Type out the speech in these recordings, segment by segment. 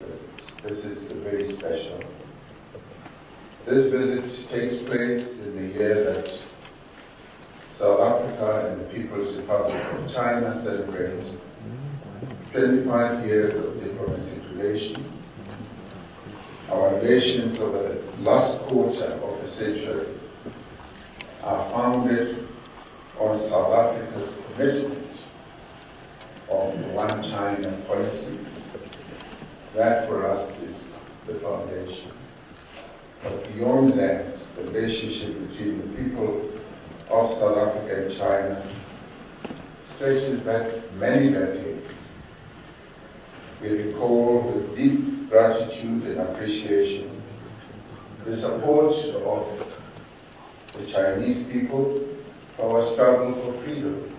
This is very special. This visit takes place in the year that South Africa and the People's Republic of China celebrate 25 years of diplomatic relations. Our relations over the last quarter of a century are founded on South Africa's commitment of the One China policy. That for us is the foundation. But beyond that, the relationship between the people of South Africa and China stretches back many decades. We recall with deep gratitude and appreciation the support of the Chinese people for our struggle for freedom.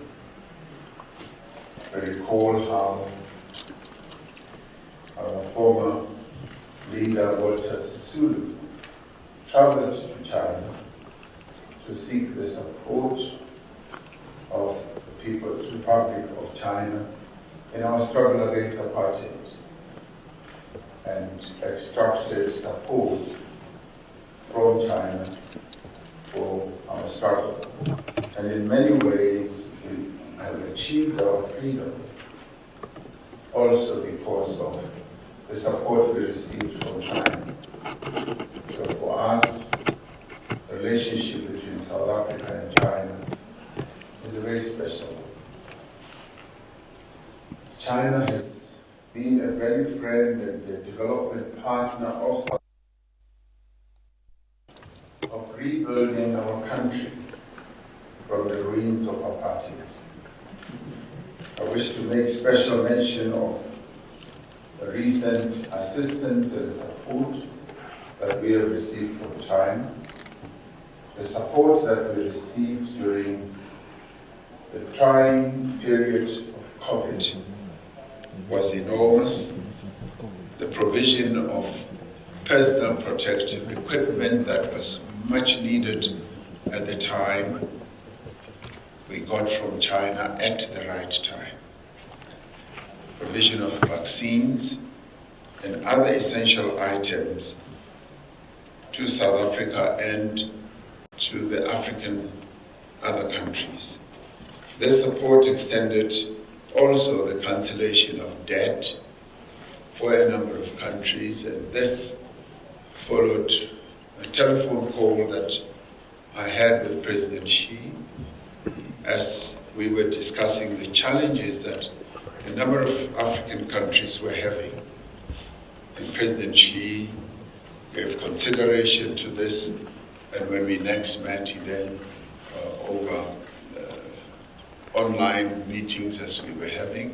We recall how our former leader, Walter Sisulu, traveled to China to seek the support of the People's Republic of China in our struggle against apartheid, and extracted support from China for our struggle. And in many ways, we have achieved our freedom also because of the support we received from China. So for us, the relationship between South Africa and China is a very special one. China has been a valued friend and a development partner of South Africa, of rebuilding our country from the ruins of apartheid. I wish to make special mention of the recent assistance and support that we have received from China, the support that we received during the trying period of COVID was enormous. The provision of personal protective equipment that was much needed at the time, we got from China at the right time. Provision of vaccines and other essential items to South Africa and to the African other countries. This support extended also the cancellation of debt for a number of countries, and this followed a telephone call that I had with President Xi as we were discussing the challenges that a number of African countries were having. And President Xi gave consideration to this, and when we next met, he then, over online meetings as we were having,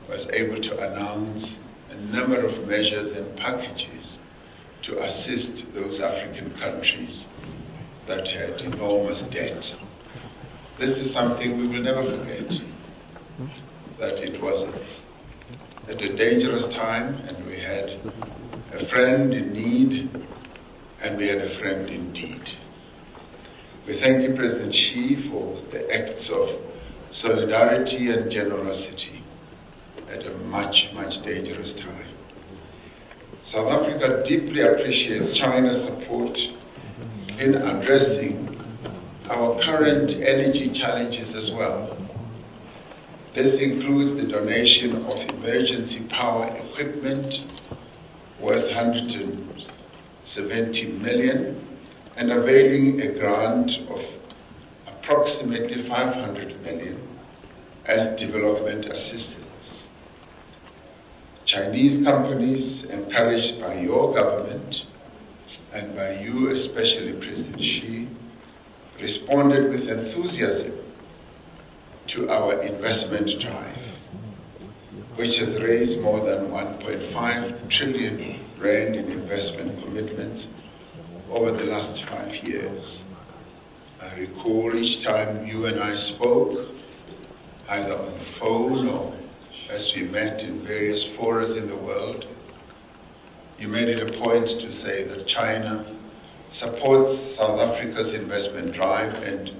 was able to announce a number of measures and packages to assist those African countries that had enormous debt. This is something we will never forget, that it was at a dangerous time, and we had a friend in need, and we had a friend indeed. We thank you, President Xi, for the acts of solidarity and generosity at a much, much dangerous time. South Africa deeply appreciates China's support in addressing our current energy challenges as well. This includes the donation of emergency power equipment worth 170 million and availing a grant of approximately 500 million as development assistance. Chinese companies, encouraged by your government and by you, especially President Xi, responded with enthusiasm to our investment drive, which has raised more than 1.5 trillion rand in investment commitments over the last 5 years. I recall each time you and I spoke, either on the phone or as we met in various forums in the world, you made it a point to say that China supports South Africa's investment drive, and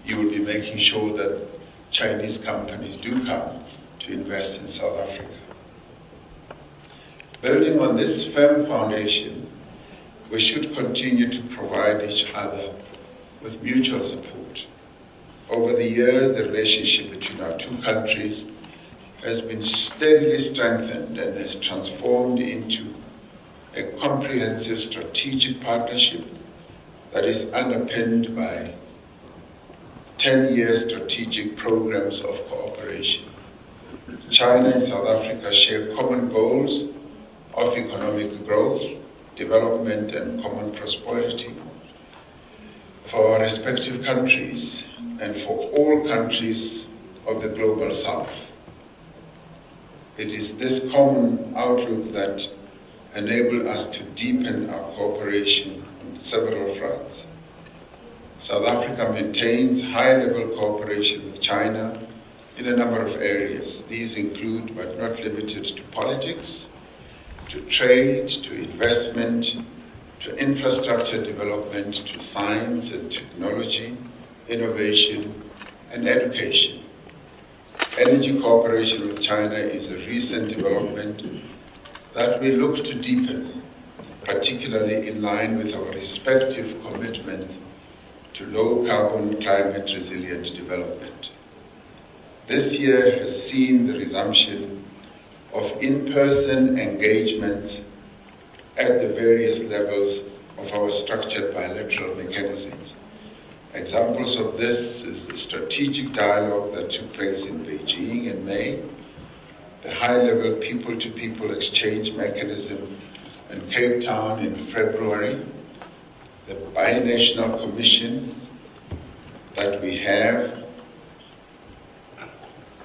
you will be making sure that Chinese companies do come to invest in South Africa. Building on this firm foundation, we should continue to provide each other with mutual support. Over the years, the relationship between our two countries has been steadily strengthened and has transformed into a comprehensive strategic partnership that is underpinned by 10-year strategic programs of cooperation. China and South Africa share common goals of economic growth, development, and common prosperity for our respective countries and for all countries of the Global South. It is this common outlook that enables us to deepen our cooperation on several fronts. South Africa maintains high-level cooperation with China in a number of areas. These include, but not limited to, politics, to trade, to investment, to infrastructure development, to science and technology, innovation, and education. Energy cooperation with China is a recent development that we look to deepen, particularly in line with our respective commitment to low-carbon, climate-resilient development. This year has seen the resumption of in-person engagements at the various levels of our structured bilateral mechanisms. Examples of this is the strategic dialogue that took place in Beijing in May, the high-level people-to-people exchange mechanism in Cape Town in February, the binational commission that we have.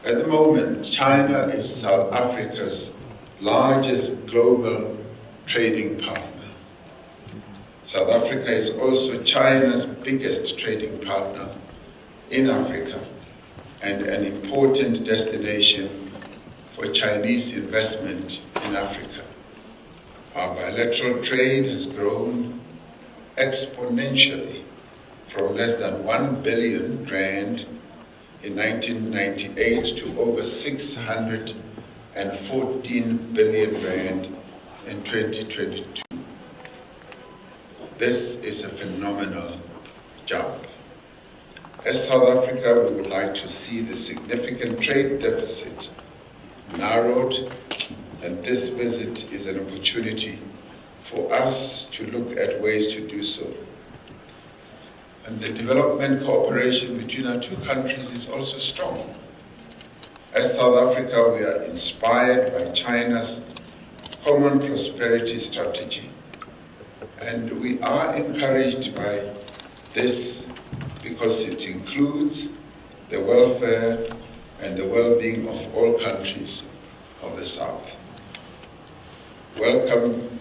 At the moment, China is South Africa's largest global trading partner. South Africa is also China's biggest trading partner in Africa and an important destination for Chinese investment in Africa. Our bilateral trade has grown exponentially from less than 1 billion rand in 1998 to over 614 billion rand in 2022. This is a phenomenal jump. As South Africa, we would like to see the significant trade deficit narrowed, and this visit is an opportunity for us to look at ways to do so. And the development cooperation between our two countries is also strong. As South Africa, we are inspired by China's common prosperity strategy. And we are encouraged by this because it includes the welfare and the well-being of all countries of the South. Welcome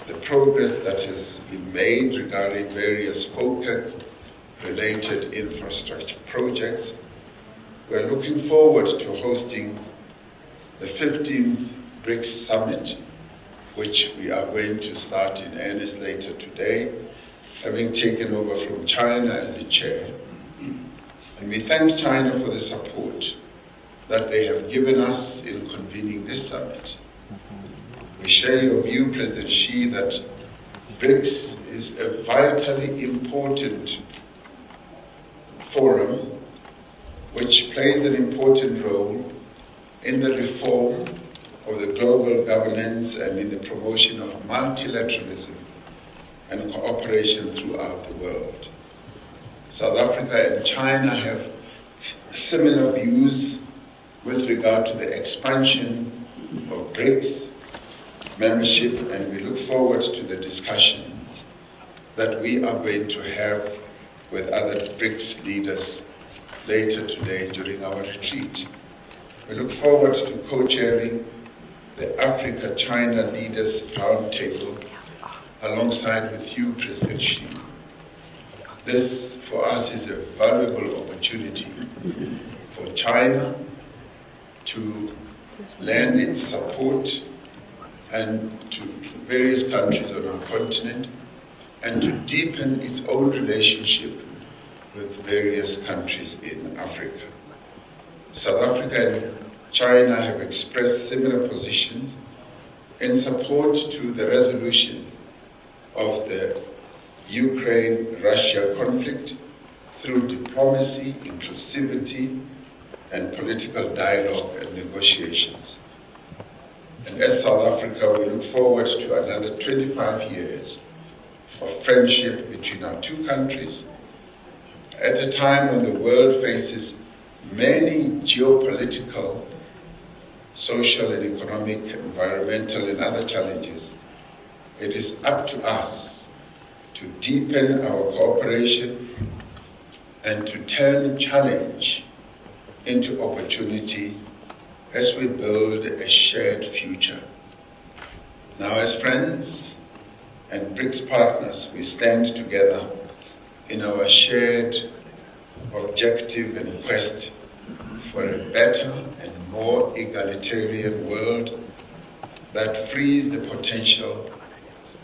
the progress that has been made regarding various FOCAC-related infrastructure projects. We are looking forward to hosting the 15th BRICS Summit, which we are going to start in earnest later today, having taken over from China as the chair. And we thank China for the support that they have given us in convening this summit. We share your view, President Xi, that BRICS is a vitally important forum which plays an important role in the reform of the global governance and in the promotion of multilateralism and cooperation throughout the world. South Africa and China have similar views with regard to the expansion of BRICS membership, and we look forward to the discussions that we are going to have with other BRICS leaders later today during our retreat. We look forward to co-chairing the Africa-China Leaders Roundtable alongside with you, President Xi. This, for us, is a valuable opportunity for China to lend its support and to various countries on our continent and to deepen its own relationship with various countries in Africa. South Africa and China have expressed similar positions in support to the resolution of the Ukraine-Russia conflict through diplomacy, inclusivity, and political dialogue and negotiations. And as South Africa, we look forward to another 25 years of friendship between our two countries at a time when the world faces many geopolitical, social and economic, environmental and other challenges. It is up to us to deepen our cooperation and to turn challenge into opportunity as we build a shared future. Now, as friends and BRICS partners, we stand together in our shared objective and quest for a better and more egalitarian world that frees the potential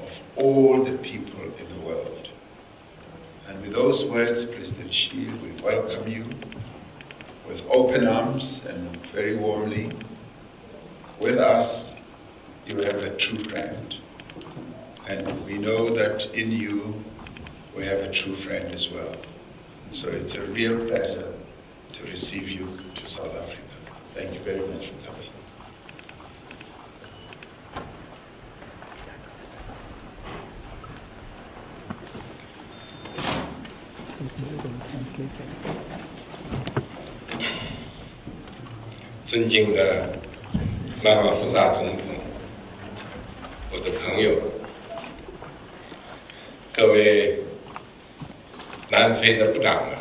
of all the people in the world. And with those words, President Xi, we welcome you with open arms and very warmly. With us, you have a true friend. And we know that in you, we have a true friend as well. So it's a real pleasure to receive you to South Africa. Thank you very much for coming.尊敬的拉马福萨总统，我的朋友，各位南非的部长们，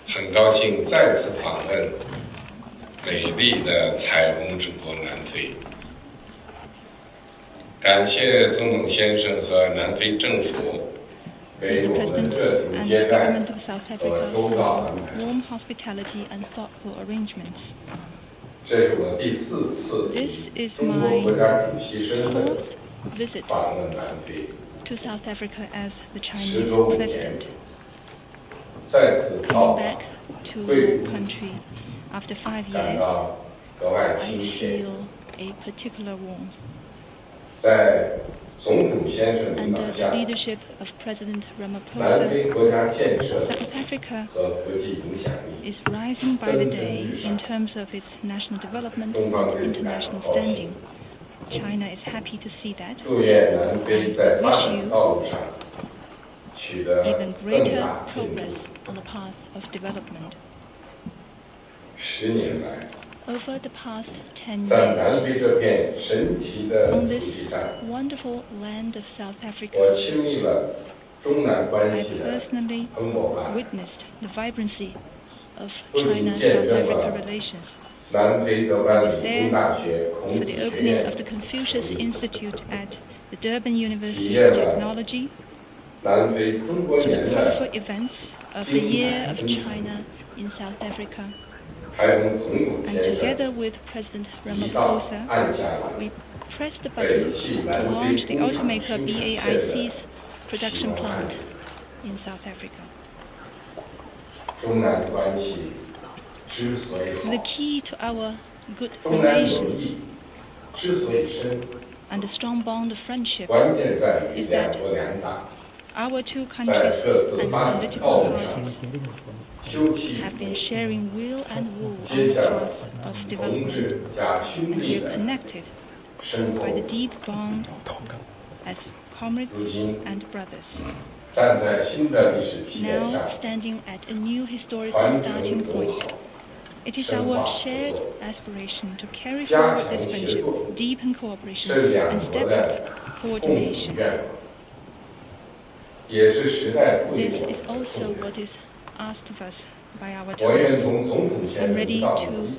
很高兴再次访问美丽的彩虹之国南非。感谢总统先生和南非政府 Mr. President and the government of South Africa for warm hospitality and thoughtful arrangements. This is my fourth visit to South Africa as the Chinese president. Coming back to our country after 5 years, I feel a particular warmth. Under the leadership of President Ramaphosa, South Africa is rising by the day in terms of its national development and international standing. China is happy to see that, and we wish you even greater progress on the path of development. Over the past 10 years, on this wonderful land of South Africa, I personally witnessed the vibrancy of China-South Africa relations. I was there for the opening of the Confucius Institute at the Durban University of Technology, for the colorful events of the Year of China in South Africa. And together with President Ramaphosa, we pressed the button to launch the automaker BAIC's production plant in South Africa. The key to our good relations and the strong bond of friendship is that our two countries and political parties have been sharing will and wool on the path of development, and we are connected by the deep bond as comrades and brothers. Now standing at a new historical starting point, it is our shared aspiration to carry forward this friendship, deepen cooperation, and step up coordination. This is also what is asked of us by our times. I'm ready to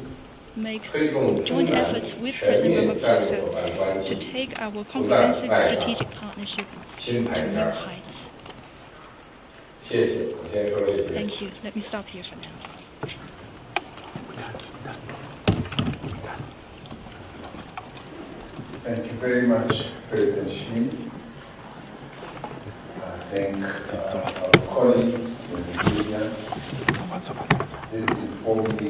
make joint efforts with President Ramaphosa to take our comprehensive strategic partnership to new heights. Thank you. Let me stop here for now. Thank you very much, President Xi. I thank our colleagues in the media. Did inform me